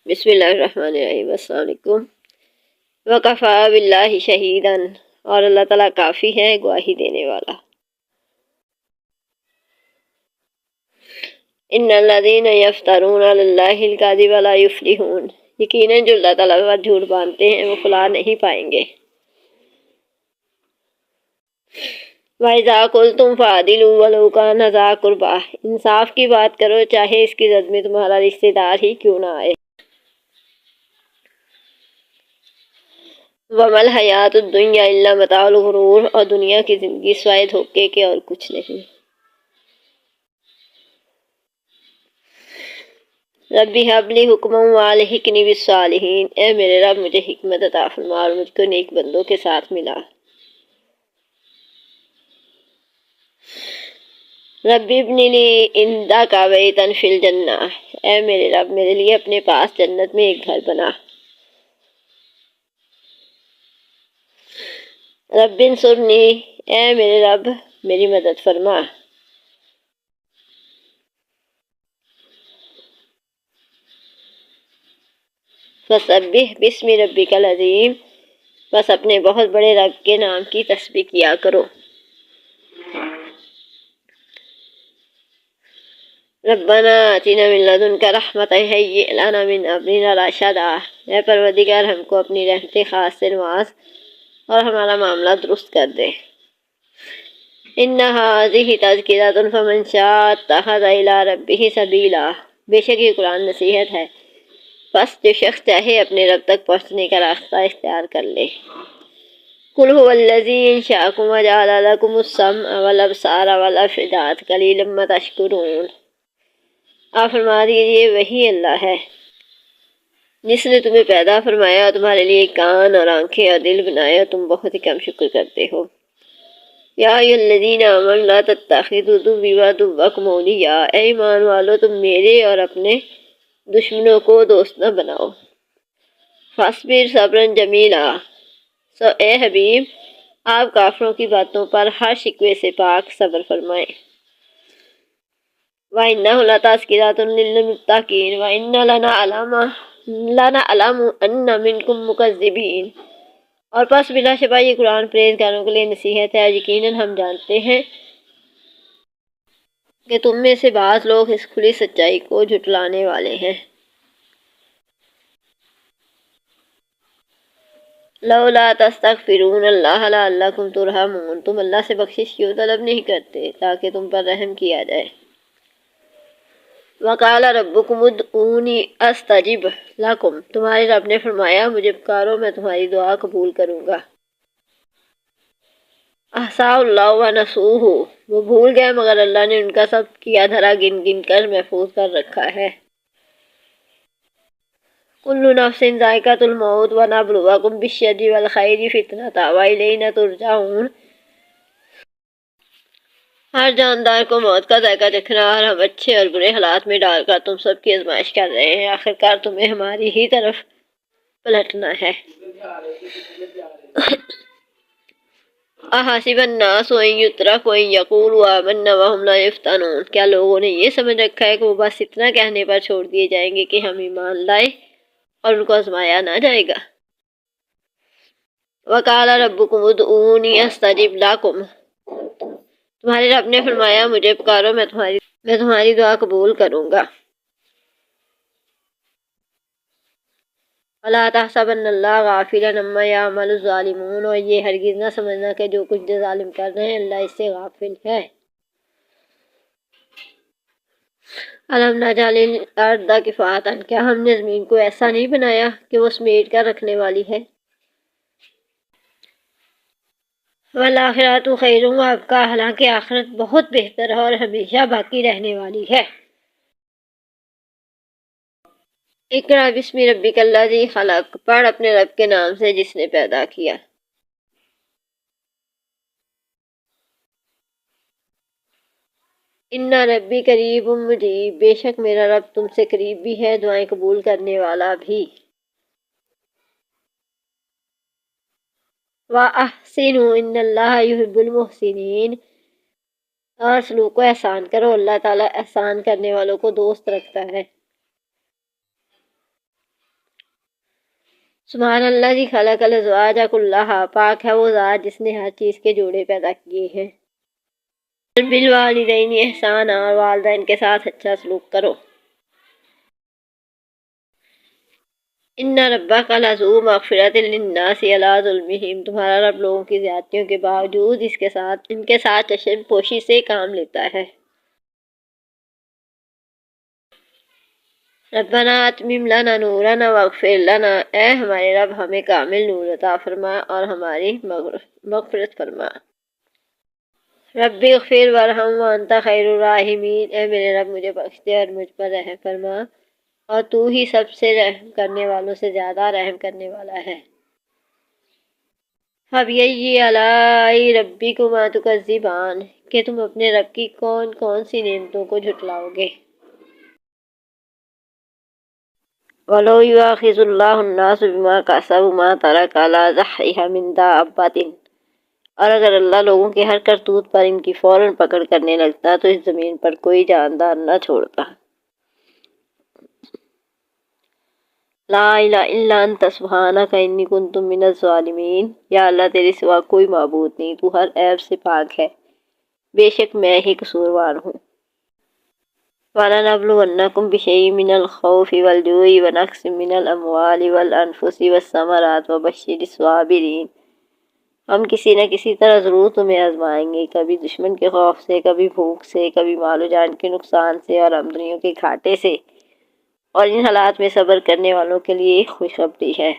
بسم اللہ الرحمن الرحیم۔ السلام علیکم۔ وکفیٰ باللہ شہیداً، اور اللہ تعالیٰ کافی ہے گواہی دینے والا۔ ان الذین یفترون علی اللہ الکذب لا یفلحون، یقیناً جو اللہ تعالیٰ پر جھوٹ باندھتے ہیں وہ فلاح نہیں پائیں گے۔ وَإِذَا قُلْتُمْ فَعْدِلُوا وَلَوْ كَانَ ذَا قُرْبَىٰ، انصاف کی بات کرو چاہے اس کی زد میں تمہارا رشتہ دار ہی کیوں نہ آئے۔ وَمَا الْحَيَاةُ الدُّنْيَا إِلَّا مَتَاعُ الْغُرُورِ، اور دنیا کی زندگی سوائے دھوکے کے اور کچھ نہیں۔ ربی ہب لی حکما والحقنی بالصالحین، اے میرے رب مجھے حکمت عطا فرما اور مجھ کو نیک بندوں کے ساتھ ملا۔ ربی ابن لی عندک بیتا فی الجنہ، اے میرے رب میرے لیے اپنے پاس جنت میں ایک گھر بنا۔ رب انصرنی، اے میرے رب میری مدد فرما۔ فسبح باسم ربک العظیم، بس اپنے بہت بڑے رب کے نام کی تسبیح کیا کرو۔ ربنا آتنا من لدنک رحمۃ ہیئ لنا من امرنا رشدا، اے پروردگار ہم کو اپنی رحمت خاص سے نواز اور ہمارا معاملہ درست کر دے۔ ان ھذہ تذکرۃ فمن شاء اتخذ الی ربہ سبیلا، بے شک یہ قرآن نصیحت ہے، بس جو شخص چاہے اپنے رب تک پہنچنے کا راستہ اختیار کر لے۔ قل هو الذی انشأکم وجعل لکم السمع والابصار والافئدۃ قلیلا ما تشکرون، آپ فرما دیجئے وہی اللہ ہے جس نے تمہیں پیدا فرمایا اور تمہارے لیے کان اور آنکھیں اور دل بنائے، اور تم بہت ہی کم شکر کرتے ہو۔ یا ایھا الذین آمنوا لا تتخذوا عدوی وعدوکم اولیاء، اے ایمان والو تم میرے اور اپنے دشمنوں کو دوست نہ بناؤ۔ فاصبر صبرا جمیلا، سو اے حبیب آپ کافروں کی باتوں پر ہر شکوے سے پاک صبر فرمائیں۔ وَإِنَّهُ لَتَذْکِرَةٌ لِّلْمُتَّقِینَ وَإِنَّا لَنَعْلَمُ أَنَّ مِنکُم مُّکَذِّبِینَ، اور پس بلا شبہ یہ قرآن پرہیزگاروں کے لیے نصیحت ہے، اور یقیناً ہم جانتے ہیں کہ تم میں سے بعض لوگ اس کھلی سچائی کو جھٹلانے والے ہیں۔ لولا تستغفرون اللہ لعلکم ترحمون، تم اللہ سے بخشش کیوں طلب نہیں کرتے تاکہ تم پر رحم کیا جائے۔ وقال ربکم ادعونی استجب لکم، تمہارے رب نے فرمایا مجھے پکارو میں تمہاری دعا قبول کروں گا۔ احصاہ اللہ ونسوہ، وہ بھول گئے مگر اللہ نے ان کا سب کیا دھرا گن گن کر محفوظ کر رکھا ہے۔ کل نفس ذائقۃ الموت ونبلوکم بالشر والخیر فتنۃ والینا ترجعون، ہر جاندار کو موت کا ذائقہ چکھنا اور ہم اچھے اور برے حالات میں ڈال کر تم سب کی آزمائش کر رہے ہیں، آخرکار تمہیں ہماری ہی طرف پلٹنا ہے۔ احسب الناس ان یترکوا ان یقولوا آمنا وهم لا یفتنون، کیا لوگوں نے یہ سمجھ رکھا ہے کہ وہ بس اتنا کہنے پر چھوڑ دیے جائیں گے کہ ہم ایمان لائے اور ان کو آزمایا نہ جائے گا۔ وقال ربکم ادعونی استجب لکم، تمہارے رب نے فرمایا مجھے پکارو میں تمہاری دعا قبول کروں گا۔ وَلَا تَحْسَبَنَّ اللَّهَ غَافِلًا عَمَّا يَعْمَلُ الظَّالِمُونَ، اور یہ ہرگز نہ سمجھنا کہ جو کچھ جو ظالم کر رہے ہیں اللہ اس سے غافل ہے۔ أَلَمْ نَجْعَلِ الْأَرْضَ كِفَاتًا، کیا ہم نے زمین کو ایسا نہیں بنایا کہ وہ سمیٹ کر رکھنے والی ہے۔ وَالْآخِرَةُ خَيْرٌ وَأَبْقَىٰ، حالانکہ آخرت بہت بہتر ہے اور ہمیشہ باقی رہنے والی ہے۔ اقرأ بسم ربک الذی خلق، پڑھ اپنے رب کے نام سے جس نے پیدا کیا۔ ان ربی قریب مجیب، بے شک میرا رب تم سے قریب بھی ہے دعائیں قبول کرنے والا بھی۔ وَأَحْسِنُوا إِنَّ اللَّهَ يُحِبُّ الْمُحْسِنِينَ، اور سلوک کو احسان کرو، اللہ تعالیٰ احسان کرنے والوں کو دوست رکھتا ہے۔ سبحان اللہ جی خلق الازواج کلھا، پاک ہے وہ ذات جس نے ہر چیز کے جوڑے پیدا کیے ہیں۔ بالوالدین احسان، اور والدین کے ساتھ اچھا سلوک کرو۔ ان ربک لذو مغفرۃ للناس علی ظلمہم، تمہارا رب لوگوں کی زیادتیوں کے باوجود ان کے ساتھ چشم پوشی سے کام لیتا ہے۔ ربنا اتمم لنا نورنا واغفر لنا، اے ہمارے رب ہمیں کامل نور عطا فرما اور ہماری مغفرت فرما۔ رب اغفر وارحم وانت خیر الراحمین، اے میرے رب مجھے بخش دے اور مجھ پر رحم فرما، اور تو ہی سب سے رحم کرنے والوں سے زیادہ رحم کرنے والا ہے۔ فَبِأَيِّ آلَاءِ رَبِّكُمَا تُكَذِّبَانِ، کہ تم اپنے رب کی کون کون سی نعمتوں کو جھٹلاؤ گے۔ وَلَوْ يُؤَاخِذُ اللَّهُ النَّاسَ بِمَا كَسَبُوا مَا تَرَكَ عَلَىٰ ظَهْرِهَا مِن دَابَّةٍ، اور اگر اللہ لوگوں کے ہر کرتوت پر ان کی فوراً پکڑ کرنے لگتا تو اس زمین پر کوئی جاندار نہ چھوڑتا۔ لا الہ الا انت سبحانک انی کنت من الظالمین، یا اللہ تیرے سوا کوئی معبود نہیں، تو ہر عیب سے پاک ہے، بے شک میں ہی قصوروار ہوں۔ وَلَنَبْلُوَنَّکُمْ بِشَیْءٍ مِّنَ الْخَوْفِ وَالْجُوعِ وَنَقْصٍ مِّنَ الْأَمْوَالِ وَالْأَنفُسِ وَالثَّمَرَاتِ وَبَشِّرِ الصَّابِرِينَ، ہم کسی نہ کسی طرح ضرور تمہیں آزمائیں گے، کبھی دشمن کے خوف سے، کبھی بھوک سے، کبھی مال و جان کے نقصان سے اور آمدنیوں کے گھاٹے سے، اور ان حالات میں صبر کرنے والوں کے لیے خوشخبری ہے۔